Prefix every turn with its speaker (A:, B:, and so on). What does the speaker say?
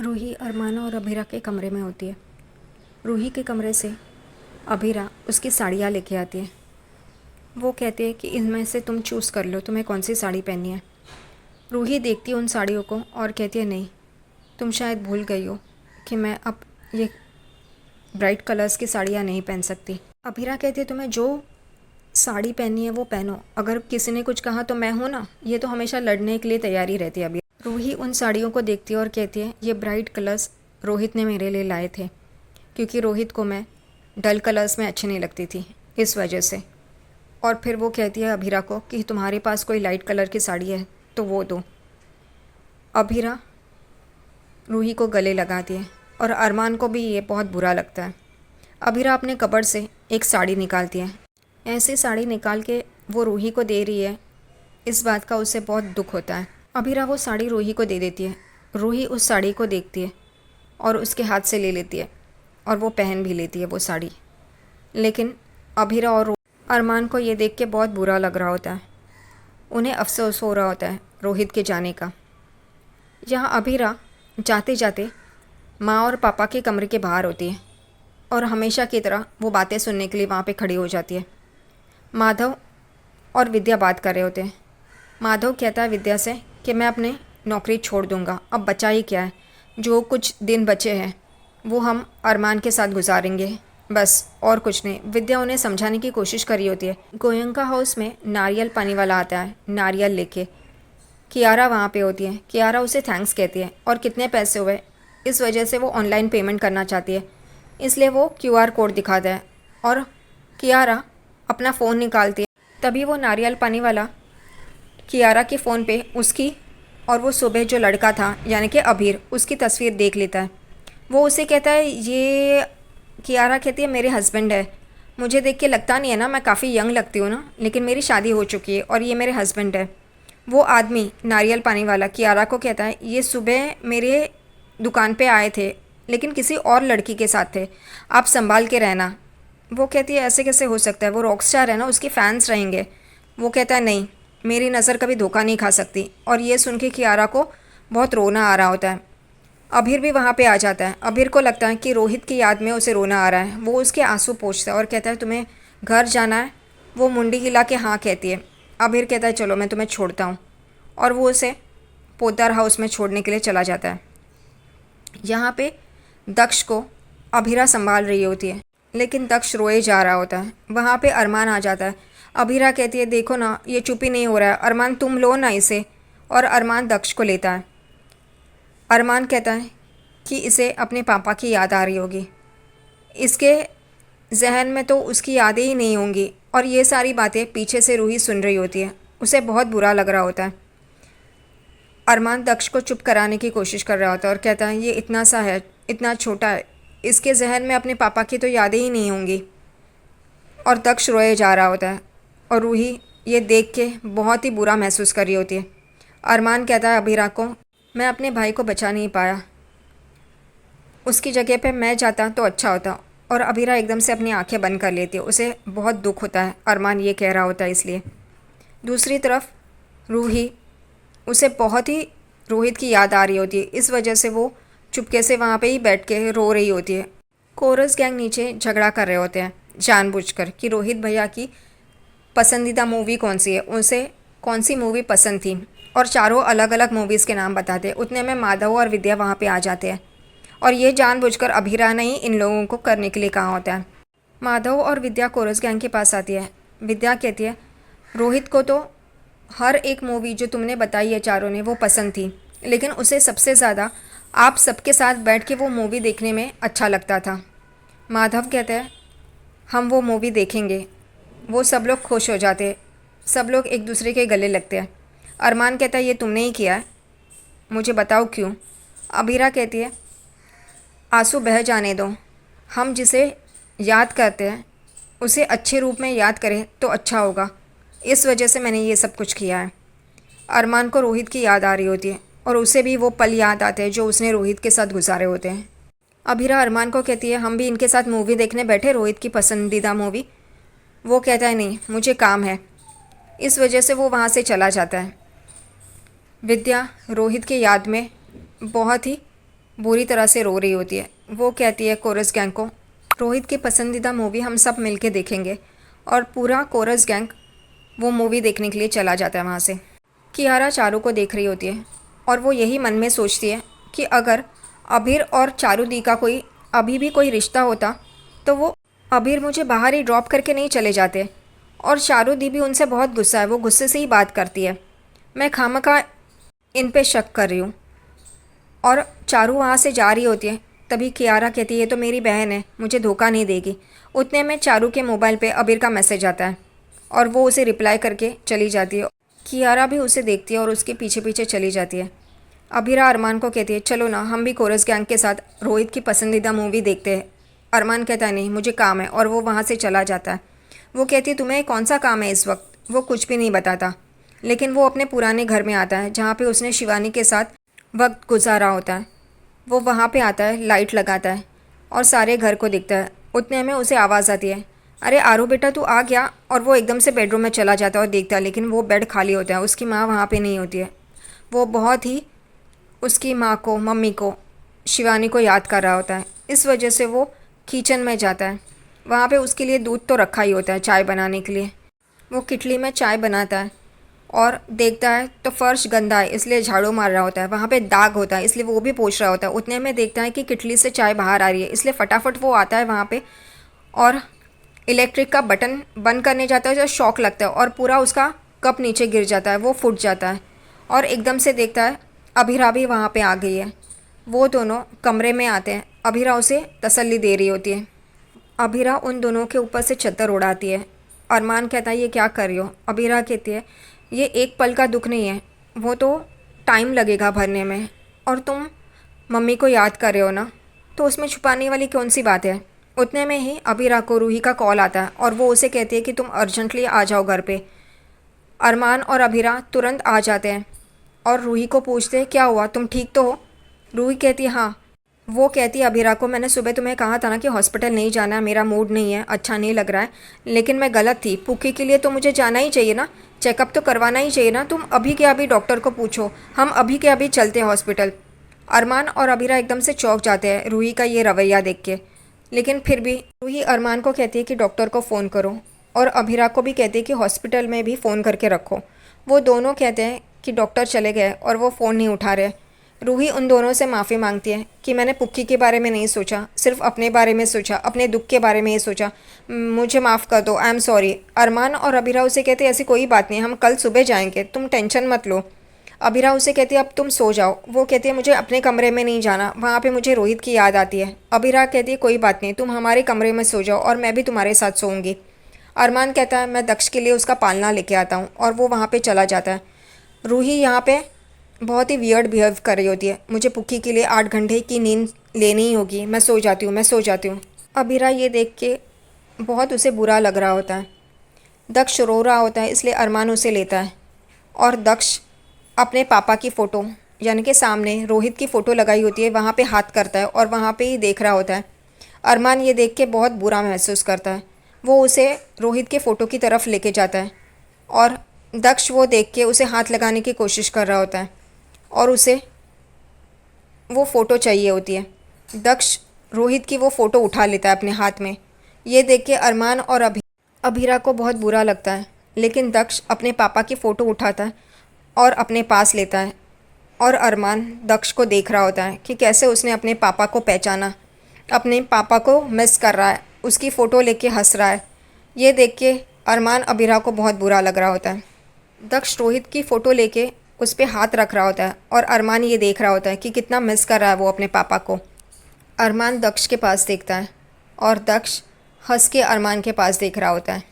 A: रूही अरमान और अभीरा के कमरे में होती है। रूही के कमरे से अभीरा उसकी साड़ियाँ लेके आती है। वो कहती है कि इनमें से तुम चूज़ कर लो तुम्हें कौन सी साड़ी पहननी है। रूही देखती है उन साड़ियों को और कहती है नहीं, तुम शायद भूल गई हो कि मैं अब ये ब्राइट कलर्स की साड़ियाँ नहीं पहन सकती। अभीरा कहती है तुम्हें जो साड़ी पहननी है वो पहनो, अगर किसी ने कुछ कहा तो मैं हूँ ना, ये तो हमेशा लड़ने के लिए तैयारी रहती है। अभी रूही उन साड़ियों को देखती है और कहती है ये ब्राइट कलर्स रोहित ने मेरे लिए लाए थे, क्योंकि रोहित को मैं डल कलर्स में अच्छी नहीं लगती थी, इस वजह से। और फिर वो कहती है अभीरा को कि तुम्हारे पास कोई लाइट कलर की साड़ी है तो वो दो। अभीरा रूही को गले लगाती है और अरमान को भी ये बहुत बुरा लगता है। अभीरा अपने कबर्ड से एक साड़ी निकालती है। ऐसी साड़ी निकाल के वो रूही को दे रही है, इस बात का उसे बहुत दुख होता है। अभीरा वो साड़ी रूही को दे देती है। रूही उस साड़ी को देखती है और उसके हाथ से ले लेती है और वो पहन भी लेती है वो साड़ी। लेकिन अभीरा और अरमान को ये देख के बहुत बुरा लग रहा होता है। उन्हें अफसोस हो रहा होता है रोहित के जाने का। यहाँ अभीरा जाते जाते माँ और पापा के कमरे के बाहर होती है और हमेशा की तरह वो बातें सुनने के लिए वहाँ पे खड़ी हो जाती है। माधव और विद्या बात कर रहे होते हैं। माधव कहता है विद्या से कि मैं अपने नौकरी छोड़ दूंगा, अब बचा ही क्या है, जो कुछ दिन बचे हैं वो हम अरमान के साथ गुजारेंगे, बस और कुछ नहीं। विद्या उन्हें समझाने की कोशिश कर रही होती है। गोयंका हाउस में नारियल पानी वाला आता है नारियल लेके। कियारा वहाँ पे होती है। कियारा उसे थैंक्स कहती है और कितने पैसे हुए इस वजह से वो ऑनलाइन पेमेंट करना चाहती है, इसलिए वो क्यूआर कोड दिखाता है और कियारा अपना फ़ोन निकालती है। तभी वो नारियल पानी वाला कियारा के फ़ोन पे उसकी और वो सुबह जो लड़का था यानी कि अभीर, उसकी तस्वीर देख लेता है। वो उसे कहता है, ये कियारा कहती है मेरे हस्बैंड है, मुझे देख के लगता नहीं है ना, मैं काफ़ी यंग लगती हूँ ना, लेकिन मेरी शादी हो चुकी है और ये मेरे हस्बैंड है। वो आदमी नारियल पानी वाला कियारा को कहता है ये सुबह मेरे दुकान पे आए थे लेकिन किसी और लड़की के साथ थे, आप संभाल के रहना। वो कहती है ऐसे कैसे हो सकता है, वो रॉक स्टार है ना, उसके फैंस रहेंगे। वो कहता है नहीं, मेरी नज़र कभी धोखा नहीं खा सकती। और ये सुन के कियारा को बहुत रोना आ रहा होता है। अभीर भी वहाँ पे आ जाता है। अभीर को लगता है कि रोहित की याद में उसे रोना आ रहा है। वो उसके आंसू पोंछता है और कहता है तुम्हें घर जाना है। वो मुंडी हिला के हाँ कहती है। अभीर कहता है चलो मैं तुम्हें छोड़ता हूँ, और वो उसे पोद्दार हाउस में छोड़ने के लिए चला जाता है। यहाँ पे दक्ष को अभीरा संभाल रही होती है, लेकिन दक्ष रोए जा रहा होता है। वहाँ पे अरमान आ जाता है। अभीरा कहती है देखो ना ये चुप ही नहीं हो रहा है, अरमान तुम लो ना इसे। और अरमान दक्ष को लेता है। अरमान कहता है कि इसे अपने पापा की याद आ रही होगी, इसके जहन में तो उसकी यादें ही नहीं होंगी। और ये सारी बातें पीछे से रूही सुन रही होती है। उसे बहुत बुरा लग रहा होता है। अरमान दक्ष को चुप कराने की कोशिश कर रहा होता है और कहता है ये इतना सा है, इतना छोटा है, इसके जहन में अपने पापा की तो यादें ही नहीं होंगी। और दक्ष रोए जा रहा होता है और रूही ये देख के बहुत ही बुरा महसूस कर रही होती है। अरमान कहता है अभीरा को मैं अपने भाई को बचा नहीं पाया, उसकी जगह पे मैं जाता तो अच्छा होता। और अभीरा एकदम से अपनी आंखें बंद कर लेती है। उसे बहुत दुख होता है अरमान ये कह रहा होता है इसलिए। दूसरी तरफ रूही, उसे बहुत ही रोहित की याद आ रही होती है, इस वजह से वो चुपके से वहाँ पे ही बैठ के रो रही होती है। कोरस गैंग नीचे झगड़ा कर रहे होते हैं जानबूझकर कि रोहित भैया की पसंदीदा मूवी कौन सी है, उनसे कौन सी मूवी पसंद थी, और चारों अलग अलग मूवीज़ के नाम बताते हैं। उतने में माधव और विद्या वहाँ पे आ जाते हैं और ये जानबूझकर अभीरा ने ही इन लोगों को करने के लिए कहा होता है। माधव और विद्या कोरस गैंग के पास आती है। विद्या कहती है रोहित को तो हर एक मूवी जो तुमने बताई है चारों ने वो पसंद थी, लेकिन उसे सबसे ज़्यादा आप सबके साथ बैठ के वो मूवी देखने में अच्छा लगता था। माधव कहते हैं हम वो मूवी देखेंगे। वो सब लोग खुश हो जाते हैं, सब लोग एक दूसरे के गले लगते हैं। अरमान कहता है ये तुमने ही किया है, मुझे बताओ क्यों। अभीरा कहती है आंसू बह जाने दो, हम जिसे याद करते हैं उसे अच्छे रूप में याद करें तो अच्छा होगा, इस वजह से मैंने ये सब कुछ किया है। अरमान को रोहित की याद आ रही होती है और उसे भी वो पल याद आते हैं जो उसने रोहित के साथ गुजारे होते हैं। अभीरा अरमान को कहती है हम भी इनके साथ मूवी देखने बैठे, रोहित की पसंदीदा मूवी। वो कहता है नहीं मुझे काम है, इस वजह से वो वहाँ से चला जाता है। विद्या रोहित की याद में बहुत ही बुरी तरह से रो रही होती है। वो कहती है कोरस गैंग को, रोहित की पसंदीदा मूवी हम सब मिलके देखेंगे, और पूरा कोरस गैंग वो मूवी देखने के लिए चला जाता है वहाँ से। कियारा चारू को देख रही होती है और वो यही मन में सोचती है कि अगर अभीर और चारू दी का कोई अभी भी कोई रिश्ता होता तो वो अभीर मुझे बाहर ही ड्रॉप करके नहीं चले जाते। और चारू दी भी उनसे बहुत गुस्सा है, वो गुस्से से ही बात करती है। मैं खामखा इन पे शक कर रही हूँ। और चारू वहाँ से जा रही होती है, तभी कियारा कहती है ये तो मेरी बहन है, मुझे धोखा नहीं देगी। उतने में चारू के मोबाइल पे अबीर का मैसेज आता है और वो उसे रिप्लाई करके चली जाती है। कियारा भी उसे देखती है और उसके पीछे पीछे चली जाती है। अबीरा अरमान को कहती है चलो ना हम भी कोरस गैंग के साथ रोहित की पसंदीदा मूवी देखते हैं। अरमान कहता है नहीं मुझे काम है, और वो वहाँ से चला जाता है। वो कहती है तुम्हें कौन सा काम है इस वक्त? वो कुछ भी नहीं बताता, लेकिन वो अपने पुराने घर में आता है जहाँ पे उसने शिवानी के साथ वक्त गुजारा होता है। वो वहाँ पे आता है, लाइट लगाता है और सारे घर को दिखता है। उतने में उसे आवाज़ आती है, अरे आरू बेटा तू आ गया। और वो एकदम से बेडरूम में चला जाता है और देखता है, लेकिन वो बेड खाली होता है, उसकी माँ वहाँ पे नहीं होती है। वो बहुत ही उसकी माँ को, मम्मी को, शिवानी को याद कर रहा होता है। इस वजह से वो किचन में जाता है। वहाँ पे उसके लिए दूध तो रखा ही होता है चाय बनाने के लिए। वो किटली में चाय बनाता है और देखता है तो फर्श गंदा है, इसलिए झाड़ू मार रहा होता है। वहाँ पे दाग होता है, इसलिए वो भी पोंछ रहा होता है। उतने में देखता है कि किटली से चाय बाहर आ रही है, इसलिए फटाफट वो आता है वहाँ पे और इलेक्ट्रिक का बटन बंद करने जाता है। जो शॉक लगता है और पूरा उसका कप नीचे गिर जाता है, वो फूट जाता है। और एकदम से देखता है अभीरा भी वहाँ पे आ गई है। वो दोनों कमरे में आते हैं। अभीरा उसे तसल्ली दे रही होती है। अभीरा उन दोनों के ऊपर से चादर उड़ाती है। अरमान कहता है ये क्या कर रही हो? अभीरा कहती है ये एक पल का दुख नहीं है, वो तो टाइम लगेगा भरने में। और तुम मम्मी को याद कर रहे हो ना, तो उसमें छुपाने वाली कौन सी बात है? उतने में ही अभीरा को रूही का कॉल आता है और वो उसे कहती है कि तुम अर्जेंटली आ जाओ घर पे। अरमान और अभीरा तुरंत आ जाते हैं और रूही को पूछते हैं क्या हुआ, तुम ठीक तो हो? रूही कहती है हाँ। वो कहती है अभीरा को मैंने सुबह तुम्हें कहा था ना कि हॉस्पिटल नहीं जाना है, मेरा मूड नहीं है, अच्छा नहीं लग रहा है, लेकिन मैं गलत थी। पुक्की के लिए तो मुझे जाना ही चाहिए ना, चेकअप तो करवाना ही चाहिए ना। तुम अभी के अभी डॉक्टर को पूछो, हम अभी के अभी चलते हैं हॉस्पिटल। अरमान और अभीरा एकदम से चौंक जाते हैं रूही का ये रवैया देख के। लेकिन फिर भी रूही अरमान को कहती है कि डॉक्टर को फ़ोन करो, और अभीरा को भी कहती है कि हॉस्पिटल में भी फ़ोन करके रखो। वो दोनों कहते हैं कि डॉक्टर चले गए और वो फ़ोन नहीं उठा रहे। रूही उन दोनों से माफ़ी मांगती है कि मैंने पुक्की के बारे में नहीं सोचा, सिर्फ अपने बारे में सोचा, अपने दुख के बारे में ही सोचा, मुझे माफ़ कर दो, आई एम सॉरी। अरमान और अभीरा उसे कहते ऐसी कोई बात नहीं, हम कल सुबह जाएंगे, तुम टेंशन मत लो। अभीरा उसे कहती है अब तुम सो जाओ। वो कहती है मुझे अपने कमरे में नहीं जाना, वहाँ पे मुझे रोहित की याद आती है। अभीरा कहती है कोई बात नहीं, तुम हमारे कमरे में सो जाओ और मैं भी तुम्हारे साथ सोऊंगी। अरमान कहता है मैं दक्ष के लिए उसका पालना लेके आता हूँ, और वो वहाँ पे चला जाता है। रूही यहाँ पे बहुत ही वियर्ड बिहेव कर रही होती है, मुझे पुक्की के लिए 8 घंटे की नींद लेनी ही होगी, मैं सो जाती हूँ, मैं सो जाती हूँ। अभीरा ये देख के बहुत उसे बुरा लग रहा होता है। दक्ष रो रहा होता है, इसलिए अरमान उसे लेता है और दक्ष अपने पापा की फ़ोटो यानी कि सामने रोहित की फ़ोटो लगाई होती है वहाँ पे हाथ करता है और वहाँ पे ही देख रहा होता है। अरमान ये देख के बहुत बुरा महसूस करता है। वो उसे रोहित के फ़ोटो की तरफ लेके जाता है और दक्ष वो देख के उसे हाथ लगाने की कोशिश कर रहा होता है और उसे वो फ़ोटो चाहिए होती है। दक्ष रोहित की वो फ़ोटो उठा लेता है अपने हाथ में। ये देख के अरमान और अभीरा को बहुत बुरा लगता है, लेकिन दक्ष अपने पापा की फ़ोटो उठाता है और अपने पास लेता है। और अरमान दक्ष को देख रहा होता है कि कैसे उसने अपने पापा को पहचाना, अपने पापा को मिस कर रहा है, उसकी फ़ोटो लेके हंस रहा है। ये देख के अरमान अभीरा को बहुत बुरा लग रहा होता है। दक्ष रोहित की फ़ोटो लेके उस पर हाथ रख रहा होता है और अरमान ये देख रहा होता है कि कितना मिस कर रहा है वो अपने पापा को। अरमान दक्ष के पास देखता है और दक्ष हंस के अरमान के पास देख रहा होता है।